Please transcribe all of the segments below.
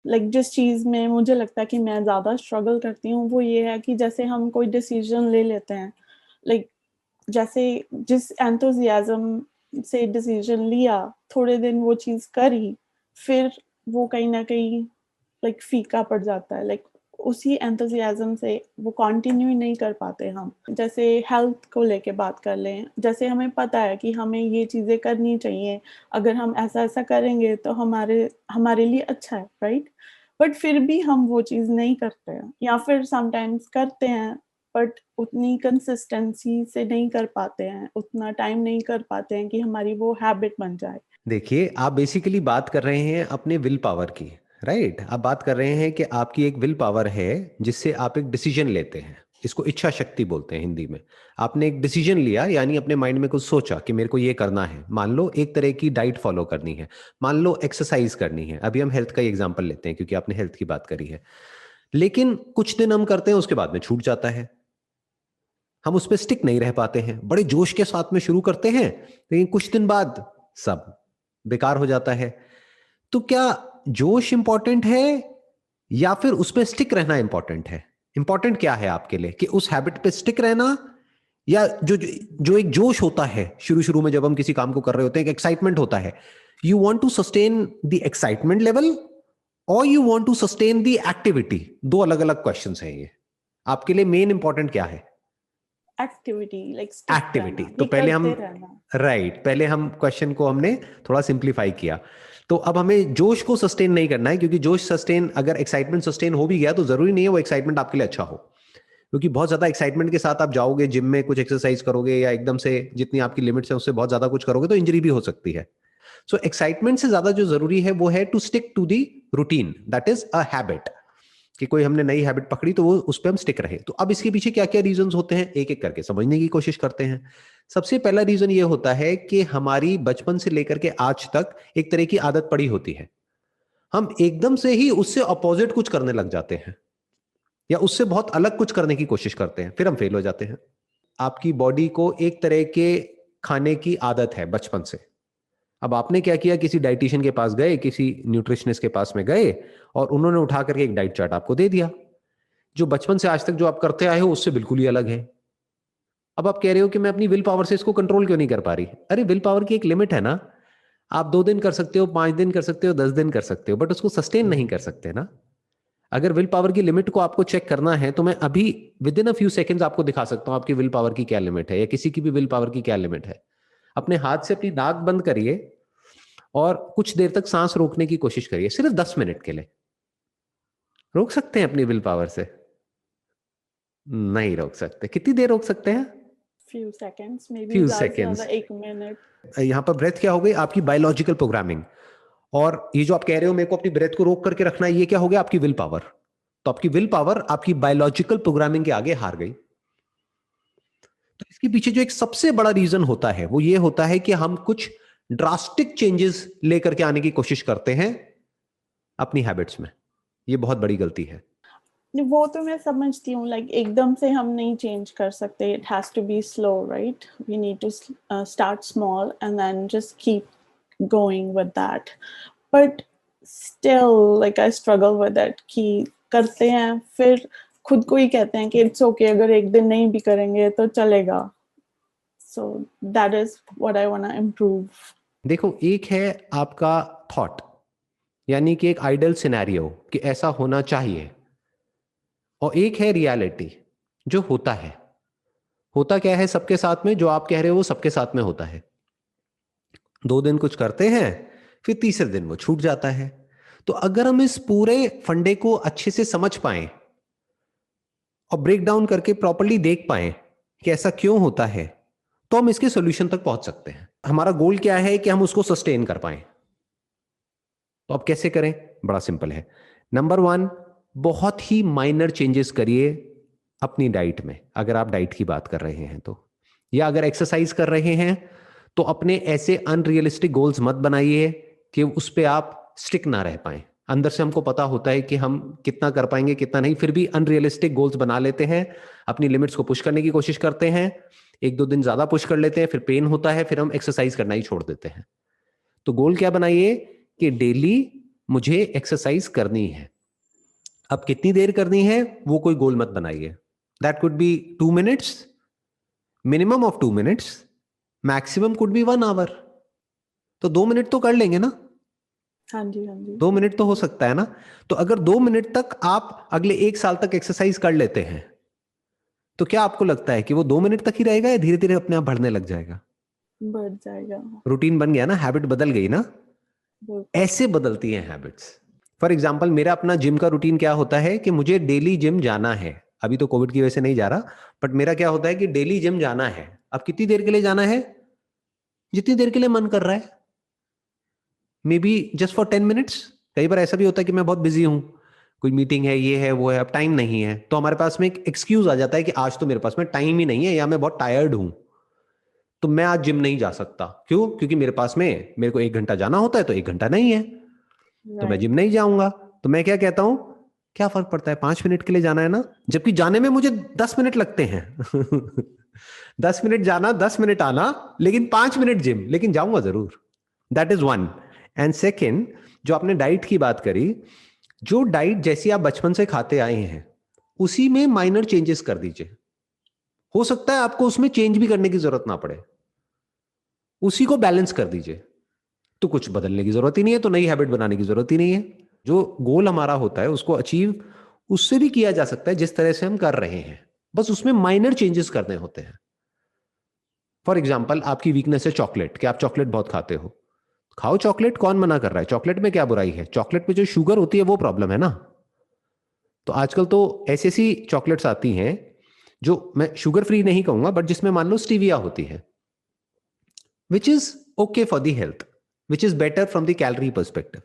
Like जिस चीज में मुझे लगता है कि मैं ज्यादा स्ट्रगल करती हूँ वो ये है कि जैसे हम कोई डिसीजन ले लेते हैं, लाइक जैसे जिस एंथुजियाज्म से डिसीजन लिया, थोड़े दिन वो चीज करी, फिर वो कहीं ना कहीं लाइक फीका पड़ जाता है। लाइक उसी एंथुजियाज्म से वो कंटिन्यू नहीं कर पाते हम। जैसे हेल्थ को लेके बात कर लें, जैसे हमें पता है कि हमें ये चीजें करनी चाहिए, अगर हम ऐसा ऐसा करेंगे तो हमारे हमारे लिए अच्छा है, राइट? बट फिर भी हम वो चीज नहीं करते हैं, या फिर समटाइम्स करते हैं बट उतनी कंसिस्टेंसी से नहीं कर पाते हैं, उतना टाइम नहीं कर पाते हैं कि हमारी वो हैबिट बन जाए। देखिए, आप बेसिकली बात कर रहे हैं अपने विल पावर की, राइट? आप बात कर रहे हैं कि आपकी एक विल पावर है जिससे आप एक डिसीजन लेते हैं। इसको इच्छा शक्ति बोलते हैं हिंदी में। आपने एक डिसीजन लिया, यानी अपने माइंड में कुछ सोचा कि मेरे को ये करना है। मान लो एक तरह की डाइट फॉलो करनी है, मान लो एक्सरसाइज करनी है। अभी हम हेल्थ का एग्जांपल लेते हैं क्योंकि आपने हेल्थ की बात करी है। लेकिन कुछ दिन हम करते हैं, उसके बाद में छूट जाता है। हम उस पर स्टिक नहीं रह पाते हैं। बड़े जोश के साथ में शुरू करते हैं, लेकिन कुछ दिन बाद सब बेकार हो जाता है। तो क्या जोश इंपॉर्टेंट है या फिर उस पर स्टिक रहना इंपॉर्टेंट है? इंपॉर्टेंट क्या है आपके लिए, कि उस हैबिट पे स्टिक रहना, या जो जो एक जोश होता है शुरू शुरू में जब हम किसी काम को कर रहे होते हैं, एक एक्साइटमेंट होता है, you want to sustain the excitement level और you want to sustain the activity? दो अलग अलग क्वेश्चंस हैं ये। आपके लिए मेन इंपॉर्टेंट क्या है? Activity, like stick activity. रहना तो कि पहले हम, करते रहना। राइट, पहले हम क्वेश्चन को हमने थोड़ा सिंप्लीफाई किया। तो अब हमें जोश को सस्टेन नहीं करना है, क्योंकि जोश सस्टेन, अगर एक्साइटमेंट सस्टेन हो भी गया तो जरूरी नहीं है वो एक्साइटमेंट आपके लिए अच्छा हो। क्योंकि बहुत ज्यादा एक्साइटमेंट के साथ आप जाओगे जिम में, कुछ एक्सरसाइज करोगे या एकदम से जितनी आपकी लिमिट्स है उससे बहुत ज्यादा कुछ करोगे तो इंजरी भी हो सकती है। सो एक्साइटमेंट से ज्यादा जो जरूरी है वो है to stick to the routine, that is a habit. कि कोई हमने नई हैबिट पकड़ी तो वो उस पर हम स्टिक रहे। तो अब इसके पीछे क्या क्या रीजंस होते हैं, एक एक करके समझने की कोशिश करते हैं। सबसे पहला रीजन ये होता है कि हमारी बचपन से लेकर के आज तक एक तरह की आदत पड़ी होती है। हम एकदम से ही उससे अपोजिट कुछ करने लग जाते हैं, या उससे बहुत अलग कुछ करने की कोशिश करते हैं, फिर हम फेल हो जाते हैं। आपकी बॉडी को एक तरह के खाने की आदत है बचपन से। अब आपने क्या किया, किसी डाइटिशियन के पास गए, किसी न्यूट्रिशनिस्ट के पास में गए, और उन्होंने उठा करके एक डाइट चार्ट आपको दे दिया, जो बचपन से आज तक जो आप करते आए हो उससे बिल्कुल ही अलग है। अब आप कह रहे हो कि मैं अपनी विल पावर से इसको कंट्रोल क्यों नहीं कर पा रही? अरे विल पावर की एक लिमिट है ना। आप 2 दिन कर सकते हो, 5 दिन कर सकते हो, 10 दिन कर सकते हो, बट उसको सस्टेन नहीं कर सकते ना। अगर विल पावर की लिमिट को आपको चेक करना है तो मैं अभी with in a few seconds आपको दिखा सकता हूं आपकी विल पावर की क्या लिमिट है, या किसी की भी विल पावर की क्या लिमिट है। अपने हाथ से अपनी नाक बंद करिए और कुछ देर तक सांस रोकने की कोशिश करिए, सिर्फ 10 मिनट के लिए। रोक सकते हैं अपनी विल पावर से? नहीं रोक सकते। कितनी देर रोक सकते हैं? Few seconds, may be few ज्यादा से ज्यादा सेकेंड्स। 1 मिनट। यहां पर ब्रेथ क्या हो गई? आपकी बायोलॉजिकल प्रोग्रामिंग। और ये जो आप कह रहे हो मेरे को अपनी ब्रेथ को रोक करके रखना है, ये क्या हो गया? आपकी विल पावर। तो आपकी विल पावर आपकी बायोलॉजिकल प्रोग्रामिंग के आगे हार गई। तो इसके पीछे जो एक सबसे बड़ा रीजन होता है वो ये होता है कि हम कुछ ड्रास्टिक चेंजेस लेकर के आने की कोशिश करते हैं अपनी हैबिट्स में। ये बहुत बड़ी गलती है। वो तो मैं समझती हूँ, लाइक एकदम से हम नहीं चेंज कर सकते, it has to be slow, right? We need to start small and then just keep going with that. But still like I struggle with that कि करते हैं, फिर खुद को ही कहते हैं कि इट्स ओके, अगर एक दिन नहीं भी करेंगे तो चलेगा। So that is what I want to improve. देखो, एक है आपका थॉट, यानी कि एक आइडल सिनेरियो कि ऐसा होना चाहिए, और एक है रियलिटी जो होता है। होता क्या है सबके साथ में? जो आप कह रहे हो वो सबके साथ में होता है। 2 दिन कुछ करते हैं, फिर तीसरे दिन वो छूट जाता है। तो अगर हम इस पूरे फंडे को अच्छे से समझ पाए और ब्रेक डाउन करके प्रॉपरली देख पाए कि ऐसा क्यों होता है, तो हम इसके सॉल्यूशन तक पहुंच सकते हैं। हमारा गोल क्या है? कि हम उसको सस्टेन कर पाए। तो अब कैसे करें? बड़ा सिंपल है। नंबर 1, बहुत ही माइनर चेंजेस करिए अपनी डाइट में, अगर आप डाइट की बात कर रहे हैं तो। या अगर एक्सरसाइज कर रहे हैं तो अपने ऐसे अनरियलिस्टिक गोल्स मत बनाइए कि उस पर आप स्टिक ना रह पाए। अंदर से हमको पता होता है कि हम कितना कर पाएंगे कितना नहीं, फिर भी अनरियलिस्टिक गोल्स बना लेते हैं, अपनी लिमिट्स को पुश करने की कोशिश करते हैं। 1-2 दिन ज्यादा पुश कर लेते हैं, फिर पेन होता है, फिर हम एक्सरसाइज करना ही छोड़ देते हैं। तो गोल क्या बनाइए कि डेली मुझे एक्सरसाइज करनी है। अब कितनी देर करनी है वो कोई गोल मत बनाइए। That could be 2 minutes, minimum of 2 minutes, maximum could be 1 hour. तो 2 मिनट तो कर लेंगे ना, हाँ जी, हाँ जी। 2 मिनट तो हो सकता है ना। तो अगर 2 मिनट तक आप अगले 1 साल तक एक्सरसाइज कर लेते हैं, तो क्या आपको लगता है कि वो 2 मिनट तक ही रहेगा या धीरे धीरे अपने आप बढ़ने लग जाएगा? बढ़ जाएगा। रूटीन बन गया ना, हैबिट बदल गई ना। बिल्कुल। ऐसे बदलती हैं हैबिट्स। फॉर एग्जाम्पल, मेरा अपना जिम का रूटीन क्या होता है कि मुझे डेली जिम जाना है। अभी तो कोविड की वजह से नहीं जा रहा, बट मेरा क्या होता है कि डेली जिम जाना है। अब कितनी देर के लिए जाना है? जितनी देर के लिए मन कर रहा है, may be just for 10 minutes. कई बार ऐसा भी होता है कि मैं बहुत बिजी हूं, कोई मीटिंग है, ये है वो है, अब टाइम नहीं है, तो हमारे पास में एक एक्सक्यूज आ जाता है कि आज तो मेरे पास में टाइम ही नहीं है या मैं बहुत टायर्ड हूं, तो मैं आज जिम नहीं जा सकता। क्यों? क्योंकि मेरे को 1 घंटा जाना होता है, तो 1 घंटा नहीं है, तो मैं राइट। जिम नहीं जाऊंगा। तो मैं क्या कहता हूं, क्या फर्क पड़ता है, 5 मिनट के लिए जाना है ना, जबकि जाने में मुझे 10 मिनट लगते हैं। 10 मिनट जाना, 10 मिनट आना, लेकिन 5 मिनट जिम, लेकिन जाऊंगा जरूर। That is one. And second, जो आपने डाइट की बात करी, जो डाइट जैसी आप बचपन से खाते आए हैं उसी में माइनर चेंजेस कर दीजिए। हो सकता है आपको उसमें चेंज भी करने की जरूरत ना पड़े, उसी को बैलेंस कर दीजिए, तो कुछ बदलने की जरूरत ही नहीं है, तो नई हैबिट बनाने की जरूरत ही नहीं है। जो गोल हमारा होता है उसको अचीव उससे भी किया जा सकता है जिस तरह से हम कर रहे हैं, बस उसमें माइनर चेंजेस करने होते हैं। फॉर एग्जाम्पल, आपकी वीकनेस है चॉकलेट, कि आप चॉकलेट बहुत खाते हो, खाओ चॉकलेट, कौन मना कर रहा है? चॉकलेट में क्या बुराई है? चॉकलेट में जो शुगर होती है वो प्रॉब्लम है ना। तो आजकल तो ऐसी ऐसी चॉकलेट्स आती हैं जो, मैं शुगर फ्री नहीं कहूंगा, बट जिसमें मान लो स्टीविया होती है, which is okay for the health, which is better from the calorie perspective,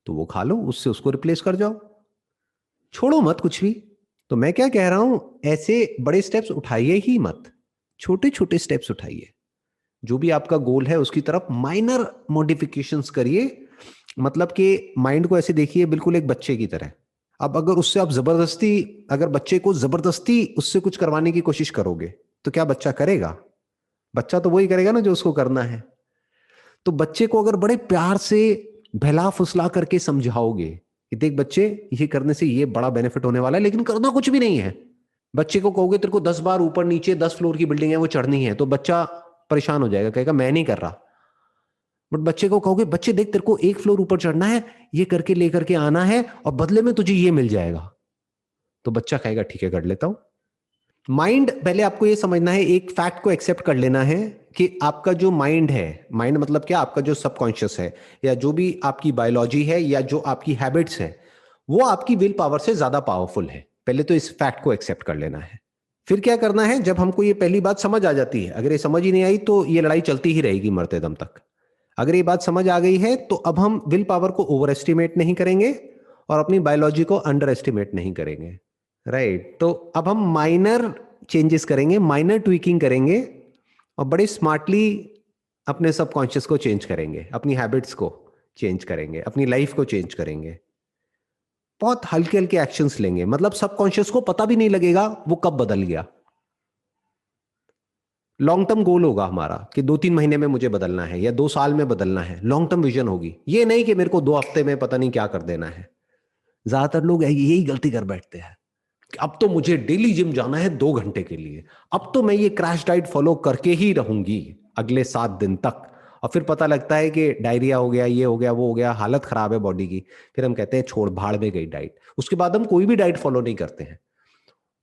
तो वो खा लो, उससे उसको रिप्लेस कर जाओ, छोड़ो मत कुछ भी। तो मैं क्या कह रहा हूं, ऐसे बड़े स्टेप्स उठाइए ही मत, छोटे छोटे स्टेप्स उठाइए। जो भी आपका गोल है उसकी तरफ माइनर मॉडिफिकेशंस करिए। मतलब कि माइंड को ऐसे देखिए बिल्कुल एक बच्चे की तरह। अब अगर उससे आप जबरदस्ती, अगर बच्चे को जबरदस्ती उससे कुछ करवाने की कोशिश करोगे, तो क्या बच्चा करेगा? बच्चा तो वही करेगा ना जो उसको करना है। तो बच्चे को अगर बड़े प्यार से बहला फुसला करके समझाओगे कि देख बच्चे, ये करने से ये बड़ा बेनिफिट होने वाला है, लेकिन करना कुछ भी नहीं है। बच्चे को कहोगे तेरे को 10 बार ऊपर नीचे 10 फ्लोर की बिल्डिंग है वो चढ़नी है, तो बच्चा परेशान हो जाएगा, कहेगा मैं नहीं कर रहा। बट बच्चे को कहोगे बच्चे देख तेरे को 1 फ्लोर ऊपर चढ़ना है, ये करके लेकर के आना है, और बदले में तुझे ये मिल जाएगा, तो बच्चा कहेगा ठीक है कर लेता हूं। माइंड, पहले आपको ये समझना है, एक फैक्ट को एक्सेप्ट कर लेना है कि आपका जो माइंड है, माइंड मतलब क्या, आपका जो सबकॉन्शियस है, या जो भी आपकी बायोलॉजी है, या जो आपकी हैबिट्स है, वो आपकी विल पावर से ज्यादा पावरफुल है। पहले तो इस फैक्ट को एक्सेप्ट कर लेना है। फिर क्या करना है, जब हमको ये पहली बात समझ आ जाती है, अगर ये समझ ही नहीं आई तो ये लड़ाई चलती ही रहेगी मरते दम तक। अगर ये बात समझ आ गई है तो अब हम विल पावर को ओवर एस्टिमेट नहीं करेंगे और अपनी बायोलॉजी को अंडर एस्टिमेट नहीं करेंगे। राइट। तो अब हम माइनर चेंजेस करेंगे, माइनर ट्वीकिंग करेंगे, और बड़े स्मार्टली अपने सबकॉन्शियस को चेंज करेंगे, अपनी हैबिट्स को चेंज करेंगे, अपनी लाइफ को चेंज करेंगे। बहुत हल्के हल्के एक्शंस लेंगे, मतलब सबकॉन्शियस को पता भी नहीं लगेगा वो कब बदल गया। लॉन्ग टर्म गोल होगा हमारा कि 2-3 महीने में मुझे बदलना है या 2 साल में बदलना है। लॉन्ग टर्म विजन होगी, ये नहीं कि मेरे को 2 हफ्ते में पता नहीं क्या कर देना है। ज्यादातर लोग यही गलती कर बैठते हैं कि अब तो मुझे डेली जिम जाना है 2 घंटे के लिए, अब तो मैं ये क्रैश डाइट फॉलो करके ही रहूंगी अगले 7 दिन तक। और फिर पता लगता है कि डायरिया हो गया, ये हो गया, वो हो गया, हालत खराब है बॉडी की। फिर हम कहते हैं छोड़, भाड़ में गई डाइट। उसके बाद हम कोई भी डाइट फॉलो नहीं करते हैं,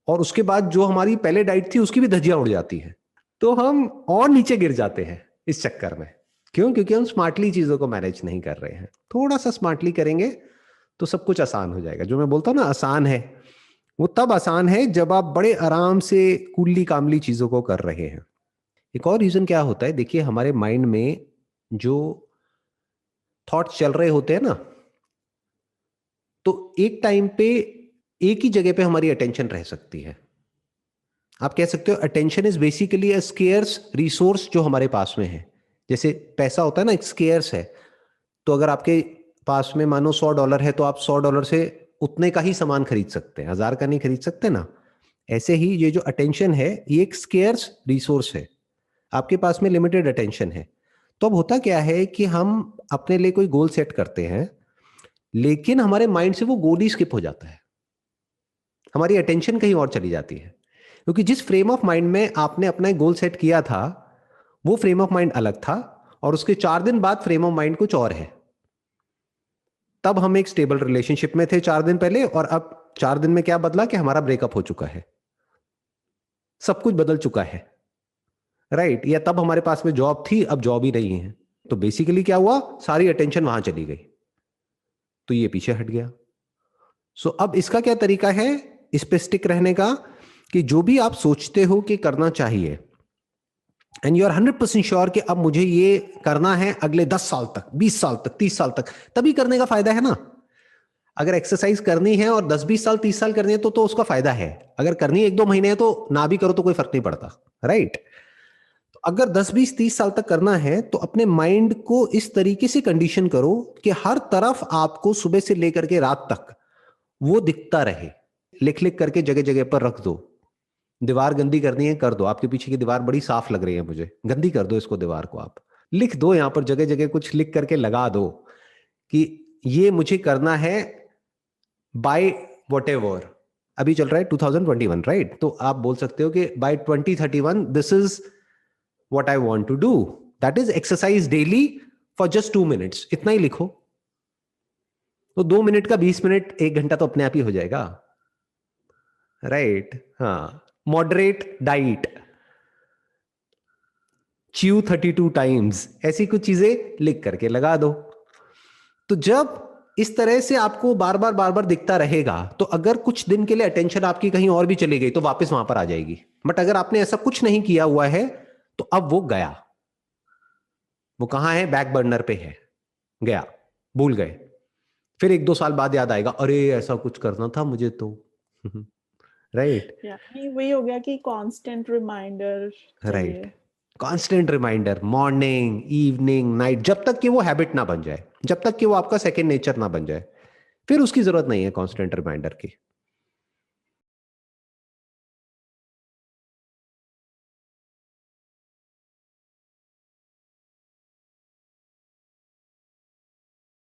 और उसके बाद जो हमारी पहले डाइट थी उसकी भी धज्जियां उड़ जाती है। तो हम और नीचे गिर जाते हैं इस चक्कर में। क्यों? क्योंकि हम स्मार्टली चीजों को मैनेज नहीं कर रहे हैं। थोड़ा सा स्मार्टली करेंगे तो सब कुछ आसान हो जाएगा। जो मैं बोलता हूं ना आसान है, वो तब आसान है जब आप बड़े आराम से कूली कामली चीजों को कर रहे हैं। एक और रीजन क्या होता है, देखिए हमारे माइंड में जो थॉट्स चल रहे होते हैं ना, तो एक टाइम पे एक ही जगह पे हमारी अटेंशन रह सकती है। आप कह सकते हो attention is basically a scarce resource जो हमारे पास में है। जैसे पैसा होता है ना, एक स्केयर्स है। तो अगर आपके पास में मानो $100 है, तो आप $100 से उतने का ही सामान खरीद सकते हैं, 1000 का नहीं खरीद सकते ना। ऐसे ही ये जो अटेंशन है, ये एक स्केयर्स रिसोर्स है, आपके पास में लिमिटेड अटेंशन है। तो अब होता क्या है कि हम अपने लिए कोई गोल सेट करते हैं, लेकिन हमारे माइंड से वो गोल ही स्किप हो जाता है, हमारी अटेंशन कहीं और चली जाती है, क्योंकि जिस फ्रेम ऑफ माइंड में आपने अपना गोल सेट किया था वो फ्रेम ऑफ माइंड अलग था, और उसके 4 दिन बाद फ्रेम ऑफ माइंड कुछ और है। तब हम एक स्टेबल रिलेशनशिप में थे 4 दिन पहले, और अब 4 दिन में क्या बदला कि हमारा ब्रेकअप हो चुका है, सब कुछ बदल चुका है, राइट? या तब हमारे पास में जॉब थी, अब जॉब ही नहीं है, तो बेसिकली क्या हुआ, सारी अटेंशन वहां चली गई, तो ये पीछे हट गया। सो अब इसका क्या तरीका है इस पे स्टिक रहने का, कि जो भी आप सोचते हो कि करना चाहिए, एंड यू आर 100% श्योर कि अब मुझे ये करना है अगले 10 साल तक, 20 साल तक, 30 साल तक, तभी करने का फायदा है ना। अगर एक्सरसाइज करनी है और 10-20 साल 30 साल करनी है तो उसका फायदा है। अगर करनी है 1-2 महीने है तो ना भी करो तो कोई फर्क नहीं पड़ता, राइट? तो अगर 10-20-30 साल तक करना है तो अपने माइंड को इस तरीके से कंडीशन करो कि हर तरफ आपको सुबह से लेकर के रात तक वो दिखता रहे, लिख लिख करके जगह जगह पर रख दो। दीवार गंदी करनी है कर दो, आपके पीछे की दीवार बड़ी साफ लग रही है मुझे, गंदी कर दो इसको, दीवार को आप लिख दो, यहां पर जगह जगह कुछ लिख करके लगा दो कि ये मुझे करना है बाय व्हाटएवर। अभी चल रहा है 2021, राइट? तो आप बोल सकते हो कि by 2031 this is what I want to do, that is exercise daily for just 2 minutes. इतना ही लिखो, तो 2 मिनट का 20 मिनट 1 घंटा तो अपने आप ही हो जाएगा, राइट? हाँ, मॉडरेट डाइट, च्यू 32 टाइम्स, ऐसी कुछ चीजें लिख करके लगा दो। तो जब इस तरह से आपको बार बार दिखता रहेगा, तो अगर कुछ दिन के लिए अटेंशन आपकी कहीं और भी चली गई तो वापस वहां पर आ जाएगी। बट अगर आपने ऐसा कुछ नहीं किया हुआ है तो अब वो गया, वो कहां है, बैक बर्नर पे है, गया, भूल गए। फिर 1-2 साल बाद याद आएगा, अरे ऐसा कुछ करना था मुझे तो, राइट? नहीं, वही हो गया कि कांस्टेंट रिमाइंडर चाहिए। Right, constant reminder, morning, evening, night, जब तक कि वो हैबिट ना बन जाए, जब तक कि वो आपका सेकंड नेचर ना बन जाए, फिर उसकी जरूरत नहीं है कांस्टेंट रिमाइंडर की।